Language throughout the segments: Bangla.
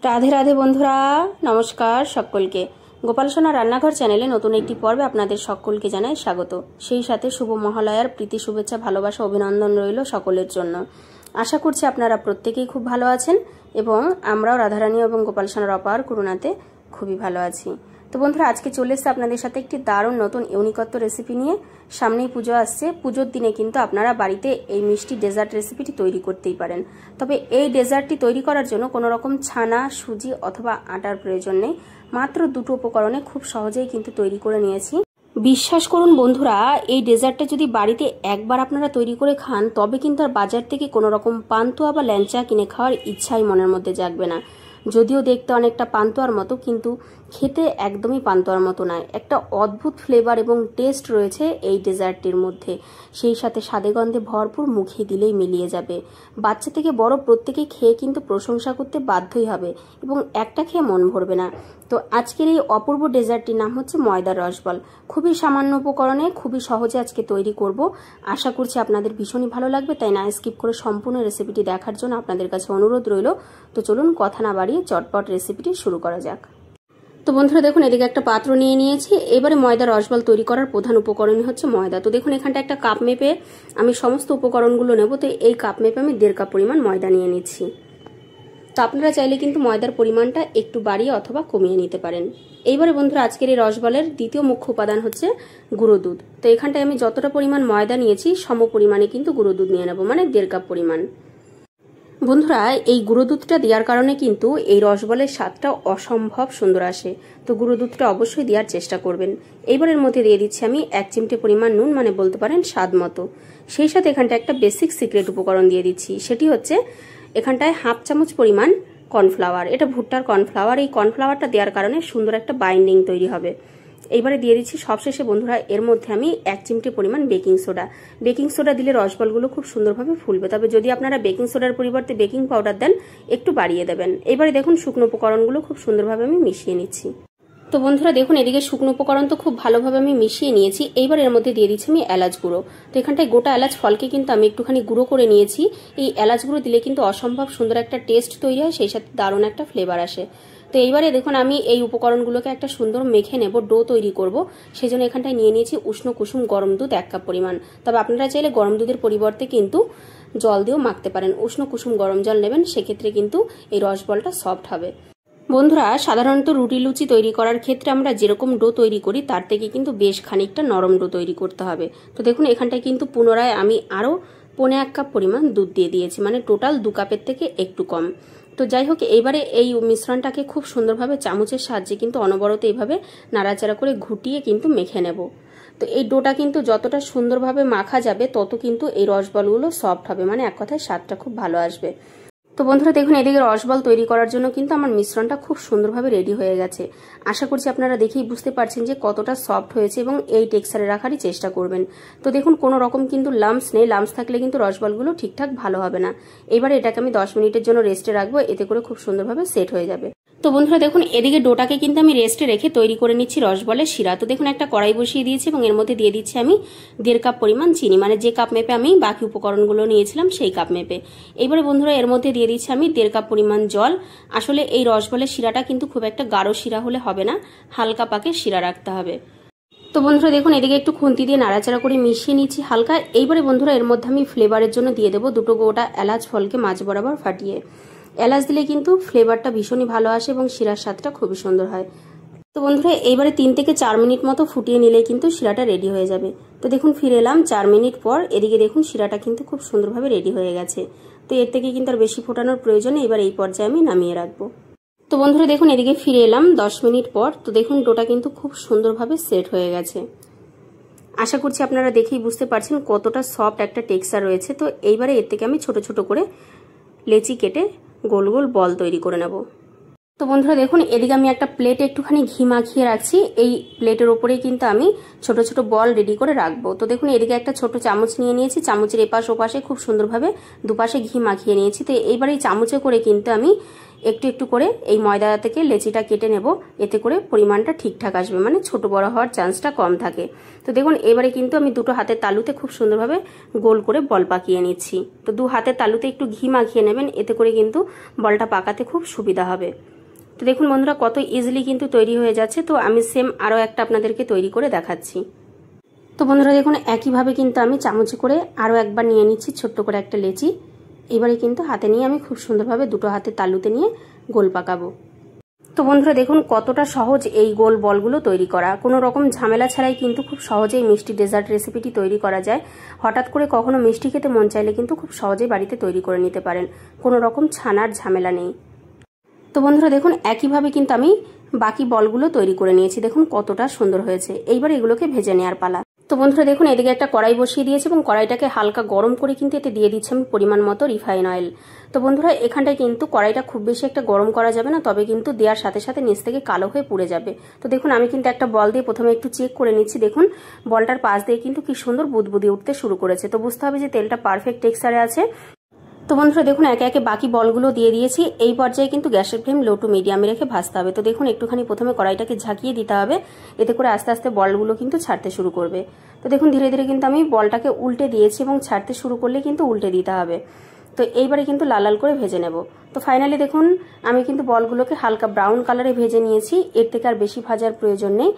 রাধে রাধে বন্ধুরা, নমস্কার সকলকে। গোপাল সোনা রান্নাঘর চ্যানেলে নতুন একটি পর্বে আপনাদের সকলকে জানাই স্বাগত। সেই সাথে শুভ মহালয়ার প্রীতি শুভেচ্ছা ভালোবাসা অভিনন্দন রইল সকলের জন্য। আশা করছি আপনারা প্রত্যেকেই খুব ভালো আছেন এবং আমরাও রাধারানী এবং গোপাল সোনার অপার করুণাতে খুবই ভালো আছি। তো বন্ধুরা, আজকে চলে এসেছে আপনাদের সাথে একটি দারুণ নতুন ইউনিকত্ব রেসিপি নিয়ে। সামনেই পুজো আসছে, পুজোর দিনে কিন্তু আপনারা বাড়িতে এই মিষ্টি ডেজার্ট রেসিপিটি তৈরি করতেই পারেন। তবে এই ডেজার্টটি তৈরি করার জন্য কোনো রকম ছানা, সুজি অথবা আটার প্রয়োজন নেই। মাত্র দুটো উপকরণে খুব সহজেই কিন্তু তৈরি করে নিয়েছি। বিশ্বাস করুন বন্ধুরা, এই ডেজার্টটা যদি বাড়িতে একবার আপনারা তৈরি করে খান তবে কিন্তু আর বাজার থেকে কোনো রকম পান্তুয়া বা ল্যাংচা কিনে খাওয়ার ইচ্ছাই মনের মধ্যে জাগবে না। যদিও দেখতে অনেকটা পান্তুয়ার মতো, কিন্তু খেতে একদমই পান্তুয়ার মতো নয়। একটা অদ্ভুত ফ্লেভার এবং টেস্ট রয়েছে এই ডেজার্টটির মধ্যে। সেই সাথে স্বাদে গন্ধে ভরপুর, মুখে দিলেই মিলিয়ে যাবে। বাচ্চা থেকে বড় প্রত্যেকেই খেয়ে কিন্তু প্রশংসা করতে বাধ্যই হবে এবং একটা খেয়ে মন ভরবে না। তো আজকের এই অপূর্ব ডেজার্টটির নাম হচ্ছে ময়দার রসবল। খুবই সামান্য উপকরণে খুবই সহজে আজকে তৈরি করব। আশা করছি আপনাদের ভীষণই ভালো লাগবে, তাই না স্কিপ করে সম্পূর্ণ রেসিপিটি দেখার জন্য আপনাদের কাছে অনুরোধ রইল। তো চলুন কথা না বাড়িয়ে চটপট রেসিপিটি শুরু করা যাক। তো বন্ধুরা দেখুন, এদিকে একটা পাত্র নিয়ে নিয়েছি। এবারে ময়দার রসবল তৈরি করার প্রধান উপকরণই হচ্ছে ময়দা। তো দেখুন, এখানটা একটা কাপ মেপে আমি সমস্ত উপকরণগুলো নেব। তো এই কাপ মেপে আমি 1.5 কাপ পরিমাণ ময়দা নিয়ে নিচ্ছি। তো আপনারা চাইলে কিন্তু ময়দার পরিমাণটা একটু বাড়িয়ে অথবা কমিয়ে নিতে পারেন। এইবারে বন্ধুরা, আজকের এই রসবলের দ্বিতীয় মুখ্য উপাদান হচ্ছে গুঁড়ো দুধ। তো এখানটায় আমি যতটা পরিমাণ ময়দা নিয়েছি সম পরিমাণে কিন্তু গুঁড়ো দুধ নিয়ে নেব, মানে 1.5 কাপ পরিমাণ। বন্ধুরা, এই গুঁড়ো দুধটা দেওয়ার কারণে কিন্তু এই রসবলের স্বাদটা অসম্ভব সুন্দর আসে। তো গুঁড়ো দুধটা অবশ্যই দেওয়ার চেষ্টা করবেন। এইবারের মধ্যে দিয়ে দিচ্ছি আমি 1 চিমটে পরিমাণ নুন, মানে বলতে পারেন স্বাদ মতো। সেই সাথে এখানটা একটা বেসিক সিক্রেট উপকরণ দিয়ে দিচ্ছি, সেটি হচ্ছে এখানটায় 1/2 চামচ পরিমাণ কর্নফ্লাওয়ার। এটা ভুট্টার কর্নফ্লাওয়ার। এই কর্নফ্লাওয়ারটা দেওয়ার কারণে সুন্দর একটা বাইন্ডিং তৈরি হবে। এইবারে দিয়ে দিচ্ছি সবশেষে বন্ধুরা, এর মধ্যে আমি 1 চিমটে পরিমাণ বেকিং সোডা। বেকিং সোডা দিলে রসবলগুলো খুব সুন্দরভাবে ফুলবে। তবে যদি আপনারা বেকিং সোডার পরিবর্তে বেকিং পাউডার দেন, একটু বাড়িয়ে দেবেন। এবারে দেখুন, শুকনো উপকরণগুলো খুব সুন্দরভাবে আমি মিশিয়ে নিচ্ছি। তো বন্ধুরা দেখুন, এদিকে শুকনো উপকরণ তো খুব ভালোভাবে আমি মিশিয়ে নিয়েছি। এইবার এর মধ্যে দিয়ে দিচ্ছি আমি এলাচ গুঁড়ো। তো এখানটায় গোটা এলাচ ফলকে কিন্তু আমি একটুখানি গুঁড়ো করে নিয়েছি। এই এলাচ গুঁড়ো দিলে কিন্তু অসম্ভব সুন্দর একটা টেস্ট তৈরি হয়, সেই সাথে দারুণ একটা ফ্লেভার আসে। তো এইবারে দেখুন, আমি এই উপকরণগুলোকে একটা সুন্দর মেখে নেব, ডো তৈরি করব। সেই জন্য এখানটায় নিয়ে নিয়েছি উষ্ণ কুসুম গরম দুধ 1 কাপ পরিমাণ। তবে আপনারা চাইলে গরম দুধের পরিবর্তে কিন্তু জল দিয়েও মাখতে পারেন। উষ্ণ কুসুম গরম জল নেবেন, সেক্ষেত্রে কিন্তু এই রসবলটা সফট হবে। বন্ধুরা, সাধারণত রুটি লুচি তৈরি করার ক্ষেত্রে আমরা যেরকম ডো তৈরি করি তার থেকে কিন্তু বেশ খানিকটা নরম ডো তৈরি করতে হবে। তো দেখুন, এখানটায় কিন্তু পুনরায় আমি আরও 1.25 কাপ পরিমাণ দুধ দিয়ে দিয়েছি, মানে টোটাল 2 কাপের থেকে একটু কম। তো যাই হোক, এইবারে এই মিশ্রণটাকে খুব সুন্দরভাবে চামচের সাহায্যে কিন্তু অনবরত এইভাবে নাড়াচাড়া করে ঘুটিয়ে কিন্তু মেখে নেব। তো এই ডোটা কিন্তু যতটা সুন্দরভাবে মাখা যাবে তত কিন্তু এই রসবলগুলো সফট হবে, মানে এক কথায় স্বাদটা খুব ভালো আসবে। তো বন্ধুরা দেখুন, এদিকে রসবল তৈরি করার জন্য কিন্তু আমার মিশ্রণটা খুব সুন্দরভাবে রেডি হয়ে গেছে। আশা করছি আপনারা দেখেই বুঝতে পারছেন যে কতটা সফট হয়েছে এবং এই টেক্সচারে রাখারই চেষ্টা করবেন। তো দেখুন, কোনো রকম কিন্তু লাম্পস নেই। লাম্পস থাকলে কিন্তু রসবলগুলো ঠিকঠাক ভালো হবে না। এবারে এটাকে আমি 10 মিনিটের জন্য রেস্টে রাখবো, এতে করে খুব সুন্দরভাবে সেট হয়ে যাবে। তো বন্ধুরা দেখুন, এদিকে ডোটাকে কিন্তু আমি রেস্টে রেখে তৈরি করে নিচ্ছি রসবলের শিরা। তো দেখুন, একটা কড়াই বসিয়ে দিয়েছি এবং এর মধ্যে দিয়ে দিচ্ছি আমি 1.5 কাপ পরিমাণ চিনি, মানে যে কাপ মেপে আমি বাকি উপকরণগুলো নিয়েছিলাম সেই কাপ মেপে। এইবারে বন্ধুরা, এর মধ্যে দিয়ে দিচ্ছি আমি 1.5 কাপ পরিমাণ জল। আসলে এই রসবলের শিরাটা কিন্তু খুব একটা গাঢ় শিরা হলে হবে না, হালকা পাকে শিরা রাখতে হবে। তো বন্ধুরা দেখুন, এদিকে একটু খুন্তি দিয়ে নাড়াচাড়া করে মিশিয়ে নিচ্ছি হালকা। এইবারে বন্ধুরা, এর মধ্যে আমি ফ্লেভারের জন্য দিয়ে দেবো 2 গোটা এলাচ ফলকে মাঝ বরাবর ফাটিয়ে। এলাচ দিলে কিন্তু ফ্লেভারটা ভীষণই ভালো আসে এবং শিরার স্বাদটা খুবই সুন্দর হয়। তো বন্ধুরা, এইবারে 3 থেকে 4 মিনিট মতো ফুটিয়ে নিলে কিন্তু শিরাটা রেডি হয়ে যাবে। তো দেখুন, ফিরে এলাম 4 মিনিট পর। এদিকে দেখুন, শিরাটা কিন্তু খুব সুন্দরভাবে রেডি হয়ে গেছে। তো এর থেকে কিন্তু আর বেশি ফোটানোর প্রয়োজন নেই। এবার এই পর্যায়ে আমি নামিয়ে রাখবো। তো বন্ধুরা দেখুন, এদিকে ফিরে এলাম 10 মিনিট পর। তো দেখুন, ডোটা কিন্তু খুব সুন্দরভাবে সেট হয়ে গেছে। আশা করছি আপনারা দেখেই বুঝতে পারছেন কতটা সফট একটা টেক্সচার রয়েছে। তো এইবারে এর থেকে আমি ছোট ছোট করে লেচি কেটে গোল গোল বল তৈরি করে নেব। তো বন্ধুরা দেখুন, এদিকে আমি একটা প্লেটে একটুখানি ঘি মাখিয়ে রাখছি। এই প্লেটের ওপরেই কিন্তু আমি ছোট ছোট বল রেডি করে রাখবো। তো দেখুন, এদিকে একটা ছোট চামচ নিয়ে নিয়েছি। চামচের এপাশ ওপাশে খুব সুন্দরভাবে দুপাশে ঘি মাখিয়ে নিয়েছি। তো এইবার এই চামচে করে কিন্তু আমি একটু একটু করে এই ময়দা থেকে লেচিটা কেটে নেব, এতে করে পরিমাণটা ঠিকঠাক আসবে, মানে ছোট বড় হওয়ার চান্সটা কম থাকে। তো দেখুন এবারে কিন্তু আমি দুটো হাতের তালুতে খুব সুন্দরভাবে গোল করে বল পাকিয়ে নিচ্ছি। তো দু হাতের তালুতে একটু ঘি মাখিয়ে নেবেন, এতে করে কিন্তু বলটা পাকাতে খুব সুবিধা হবে। তো দেখুন বন্ধুরা কত ইজিলি কিন্তু তৈরি হয়ে যাচ্ছে। তো আমি সেম আরও একটা আপনাদেরকে তৈরি করে দেখাচ্ছি। তো বন্ধুরা দেখুন একইভাবে কিন্তু আমি চামচে করে আরও একবার নিয়ে নিচ্ছি ছোট্ট করে একটা লেচি। এবারে কিন্তু হাতে নিয়ে আমি খুব সুন্দরভাবে দুটো হাতের তালুতে নিয়ে গোল পাকাবো। তো বন্ধুরা দেখুন কতটা সহজ এই গোল বলগুলো তৈরি করা, কোনো রকম ঝামেলা ছাড়াই কিন্তু খুব সহজেই মিষ্টি ডেজার্ট রেসিপিটি তৈরি করা যায়। হঠাৎ করে কখনো মিষ্টি খেতে মন চাইলে কিন্তু খুব সহজেই বাড়িতে তৈরি করে নিতে পারেন, কোনো রকম ছানার ঝামেলা নেই। তো বন্ধুরা দেখুন একইভাবে কিন্তু আমি বাকি বলগুলো তৈরি করে নিয়েছি, দেখুন কতটা সুন্দর হয়েছে। এইবার এগুলোকে ভেজে নেওয়ার পালা। তো বন্ধুরা দেখুন এদিকে একটা কড়াই বসিয়ে দিয়েছি এবং কড়াইটাকে হালকা গরম করে কিন্তু এতে দিয়ে দিচ্ছি আমি পরিমাণ মতো রিফাইন অয়েল। তো বন্ধুরা এখানটায় কিন্তু কড়াইটা খুব বেশি একটা গরম করা যাবে না, তবে কিন্তু দেওয়ার সাথে সাথে নিচ থেকে কালো হয়ে পুড়ে যাবে। তো দেখুন আমি কিন্তু একটা বল দিয়ে প্রথমে একটু চেক করে নিচ্ছি, দেখুন বলটার পাশ দিয়ে কিন্তু কি সুন্দর বুদবুদি উঠতে শুরু করেছে। তো বুঝতে হবে যে তেলটা পারফেক্ট টেক্সচারে আছে। তো বন্ধুরা দেখুন একে একে বাকি বলগুলো দিয়ে দিয়েছি। এই পর্যায়ে কিন্তু গ্যাসের ফ্লেম লো টু মিডিয়ামে রেখে ভাজতে হবে। তো দেখুন একটুখানি প্রথমে কড়াইটাকে ঝাঁকিয়ে দিতে হবে, এতে করে আস্তে আস্তে বলগুলো কিন্তু ছাড়তে শুরু করবে। তো দেখুন ধীরে ধীরে কিন্তু আমি বলটাকে উল্টে দিয়েছি এবং ছাড়তে শুরু করলে কিন্তু উল্টে দিতে হবে। তো এইবারে কিন্তু লাল লাল করে ভেজে নেব। তো ফাইনালি দেখুন আমি কিন্তু বলগুলোকে হালকা ব্রাউন কালারে ভেজে নিয়েছি, এর থেকে আর বেশি ভাজার প্রয়োজন নেই।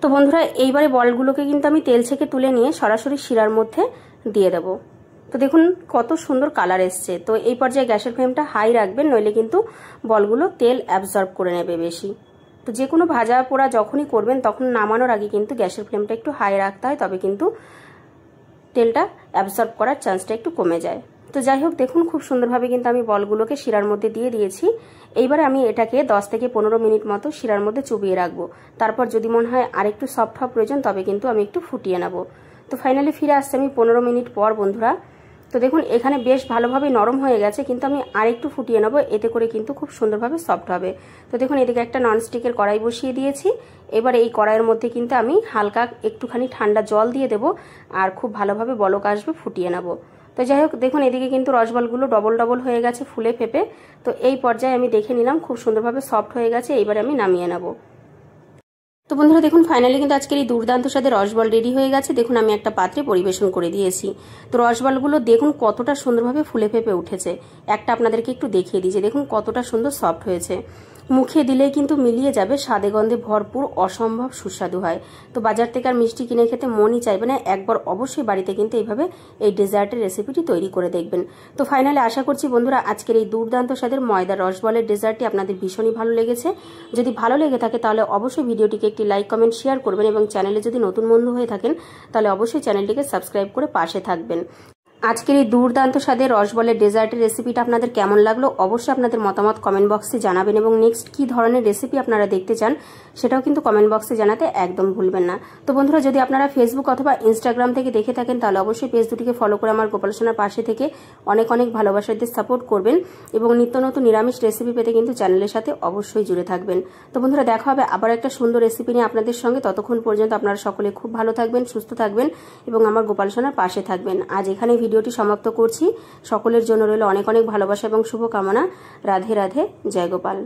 তো বন্ধুরা এইবারে বলগুলোকে কিন্তু আমি তেল থেকে তুলে নিয়ে সরাসরি শিরার মধ্যে দিয়ে দেবো। তো দেখুন কত সুন্দর কালার এসছে। তো এই পর্যায়ে গ্যাসের ফ্লেমটা হাই রাখবেন, নইলে কিন্তু বলগুলো তেল অ্যাবজর্ব করে নেবে বেশি। তো যে কোনো ভাজা পোড়া যখনই করবেন তখন নামানোর আগে কিন্তু গ্যাসের ফ্লেমটা একটু হাই রাখতে হয়, তবে কিন্তু তেলটা অ্যাবজর্ব করার চান্সটা একটু কমে যায়। তো যাই হোক দেখুন খুব সুন্দরভাবে কিন্তু আমি বলগুলোকে শিরার মধ্যে দিয়ে দিয়েছি। এইবারে আমি এটাকে 10 থেকে 15 মিনিট মতো শিরার মধ্যে চুবিয়ে রাখবো। তারপর যদি মনে হয় আর একটু সফট হওয়া প্রয়োজন তবে কিন্তু আমি একটু ফুটিয়ে নেব। তো ফাইনালি ফিরে আসছে আমি 15 মিনিট পর বন্ধুরা। তো দেখুন এখানে বেশ ভালোভাবে নরম হয়ে গেছে, কিন্তু আমি আরেকটু ফুটিয়ে নেব, এতে করে কিন্তু খুব সুন্দরভাবে সফট হবে। তো দেখুন এদিকে একটা ননস্টিকের কড়াই বসিয়ে দিয়েছি। এবার এই কড়াইয়ের মধ্যে কিন্তু আমি হালকা একটুখানি ঠান্ডা জল দিয়ে দেব, আর খুব ভালোভাবে বলক আসবে ফুটিয়ে নেব। তো যাই হোক দেখুন এদিকে কিন্তু রসবলগুলো ডবল ডবল হয়ে গেছে ফুলে ফেপে। তো এই পর্যায়ে আমি দেখে নিলাম খুব সুন্দরভাবে সফট হয়ে গেছে, এইবারে আমি নামিয়ে নেব। তো বন্ধুরা দেখুন ফাইনালি কিন্তু আজকের এই দুর্দান্ত স্বাদের রসবল রেডি হয়ে গেছে। দেখুন আমি একটা পাত্রে পরিবেশন করে দিয়েছি। তো রসবলগুলো দেখুন কতটা সুন্দরভাবে ফুলে ফেপে উঠেছে। একটা আপনাদেরকে একটু দেখিয়ে দিয়েছি, দেখুন কতটা সুন্দর সফট হয়েছে। মুখে দিলেই কিন্তু মিলিয়ে যাবে, স্বাদে গন্ধে ভরপুর, অসম্ভব সুস্বাদু হয়। তো বাজার থেকে আর মিষ্টি কিনে খেতে মনই চাইবে না, একবার অবশ্যই বাড়িতে কিন্তু এইভাবে এই ডেজার্টের রেসিপিটি তৈরি করে দেখবেন। তো ফাইনালি আশা করছি বন্ধুরা আজকের এই দুর্দান্ত স্বাদের ময়দার রসবলের ডেজার্টটি আপনাদের ভীষণই ভালো লেগেছে। যদি ভালো লেগে থাকে তাহলে অবশ্যই ভিডিওটিকে একটি লাইক কমেন্ট শেয়ার করবেন, এবং চ্যানেলে যদি নতুন বন্ধু হয়ে থাকেন তাহলে অবশ্যই চ্যানেলটিকে সাবস্ক্রাইব করে পাশে থাকবেন। আজকের এই দুর্দান্ত স্বাদের রসবলের ডেজার্টের রেসিপিটা আপনাদের কেমন লাগলো অবশ্যই আপনাদের মতামত কমেন্ট বক্সে জানাবেন, এবং নেক্সট কি ধরনের রেসিপি আপনারা দেখতে চান সেটাও কিন্তু কমেন্ট বক্সে জানাতে একদম ভুলবেন না। তো বন্ধুরা যদি আপনারা ফেসবুক অথবা ইনস্টাগ্রাম থেকে দেখে থাকেন তাহলে অবশ্যই পেজ দুটিকে ফলো করে আমার গোপাল সোনার পাশে থেকে অনেক অনেক ভালোবাসাদের সাপোর্ট করবেন, এবং নিত্য নতুন নিরামিষ রেসিপি পেতে কিন্তু চ্যানেলের সাথে অবশ্যই জুড়ে থাকবেন। তো বন্ধুরা দেখা হবে আবার একটা সুন্দর রেসিপি নিয়ে আপনাদের সঙ্গে। ততক্ষণ পর্যন্ত আপনারা সকলে খুব ভালো থাকবেন, সুস্থ থাকবেন এবং আমার গোপাল সোনার পাশে থাকবেন। আজ এখানে ভিডিওটি সমাপ্ত করছি। সকলের জন্য রইল অনেক অনেক ভালোবাসা এবং শুভকামনা। রাধে রাধে, জয় গোপাল।